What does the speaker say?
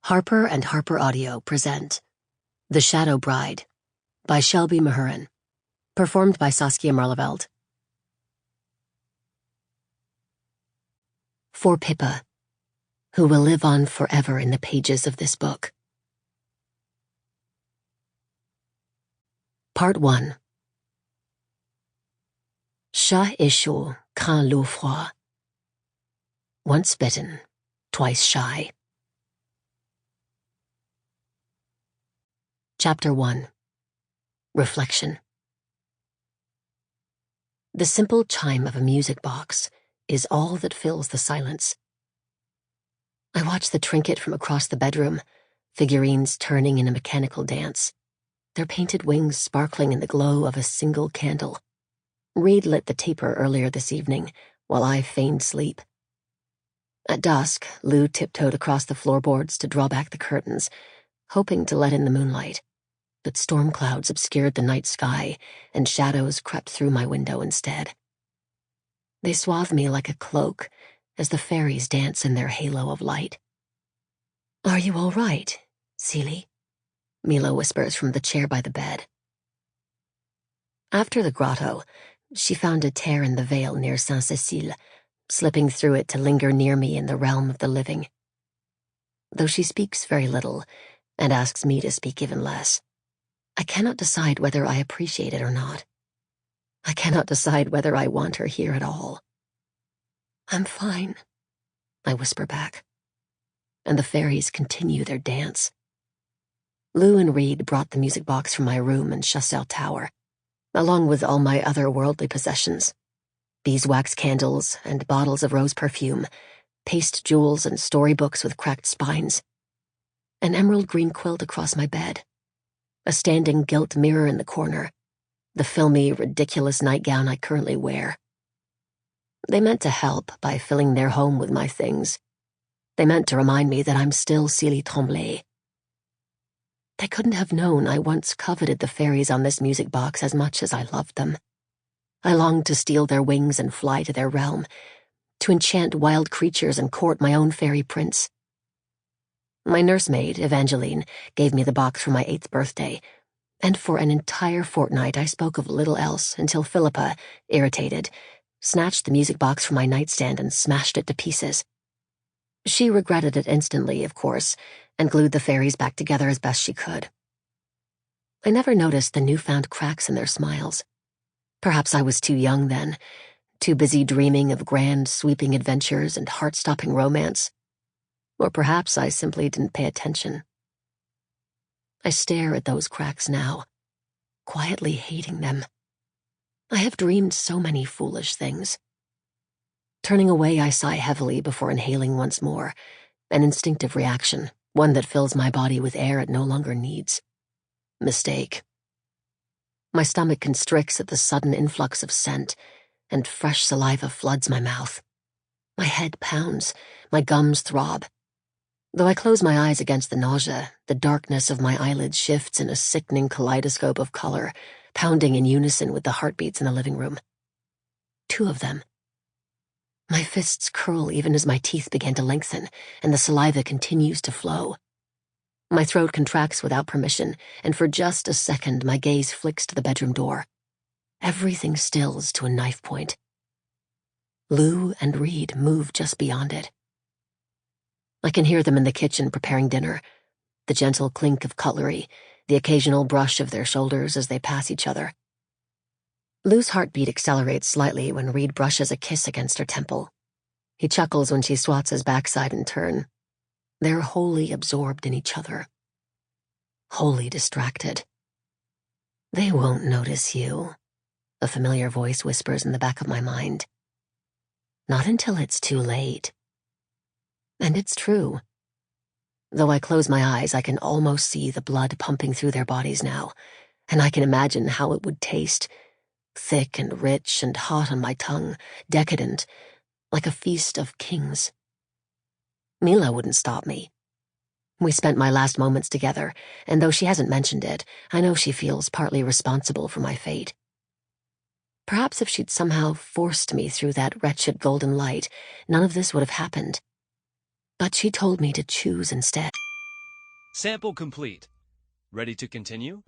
Harper and Harper Audio present The Shadow Bride by Shelby Mahurin, performed by Saskia Marleveld. For Pippa, who will live on forever in the pages of this book. Part 1. Chat et chaud craint l'eau froide. Once bitten, twice shy. Chapter 1. Reflection. The simple chime of a music box is all that fills the silence. I watch the trinket from across the bedroom, figurines turning in a mechanical dance, their painted wings sparkling in the glow of a single candle. Reed lit the taper earlier this evening, while I feigned sleep. At dusk, Lou tiptoed across the floorboards to draw back the curtains, hoping to let in the moonlight. But storm clouds obscured the night sky, and shadows crept through my window instead. They swathe me like a cloak as the fairies dance in their halo of light. "Are you all right, Célie?" Mila whispers from the chair by the bed. After the grotto, she found a tear in the veil near Saint-Cécile, slipping through it to linger near me in the realm of the living. Though she speaks very little, and asks me to speak even less, I cannot decide whether I appreciate it or not. I cannot decide whether I want her here at all. "I'm fine," I whisper back, and the fairies continue their dance. Lou and Reed brought the music box from my room in Chasseur Tower, along with all my other worldly possessions: beeswax candles and bottles of rose perfume, paste jewels and storybooks with cracked spines, an emerald green quilt across my bed, a standing gilt mirror in the corner, the filmy, ridiculous nightgown I currently wear. They meant to help by filling their home with my things. They meant to remind me that I'm still Célie Tremblay. They couldn't have known I once coveted the fairies on this music box as much as I loved them. I longed to steal their wings and fly to their realm, to enchant wild creatures and court my own fairy prince. My nursemaid, Evangeline, gave me the box for my 8th birthday, and for an entire fortnight I spoke of little else until Philippa, irritated, snatched the music box from my nightstand and smashed it to pieces. She regretted it instantly, of course, and glued the fairies back together as best she could. I never noticed the newfound cracks in their smiles. Perhaps I was too young then, too busy dreaming of grand, sweeping adventures and heart-stopping romance. Or perhaps I simply didn't pay attention. I stare at those cracks now, quietly hating them. I have dreamed so many foolish things. Turning away, I sigh heavily before inhaling once more, an instinctive reaction, one that fills my body with air it no longer needs. Mistake. My stomach constricts at the sudden influx of scent, and fresh saliva floods my mouth. My head pounds, my gums throb. Though I close my eyes against the nausea, the darkness of my eyelids shifts in a sickening kaleidoscope of color, pounding in unison with the heartbeats in the living room. 2 of them. My fists curl even as my teeth begin to lengthen, and the saliva continues to flow. My throat contracts without permission, and for just a second my gaze flicks to the bedroom door. Everything stills to a knife point. Lou and Reed move just beyond it. I can hear them in the kitchen preparing dinner, the gentle clink of cutlery, the occasional brush of their shoulders as they pass each other. Lou's heartbeat accelerates slightly when Reed brushes a kiss against her temple. He chuckles when she swats his backside in turn. They're wholly absorbed in each other. Wholly distracted. "They won't notice you," a familiar voice whispers in the back of my mind. "Not until it's too late." And it's true. Though I close my eyes, I can almost see the blood pumping through their bodies now, and I can imagine how it would taste, thick and rich and hot on my tongue, decadent, like a feast of kings. Mila wouldn't stop me. We spent my last moments together, and though she hasn't mentioned it, I know she feels partly responsible for my fate. Perhaps if she'd somehow forced me through that wretched golden light, none of this would have happened. But she told me to choose instead. Sample complete. Ready to continue?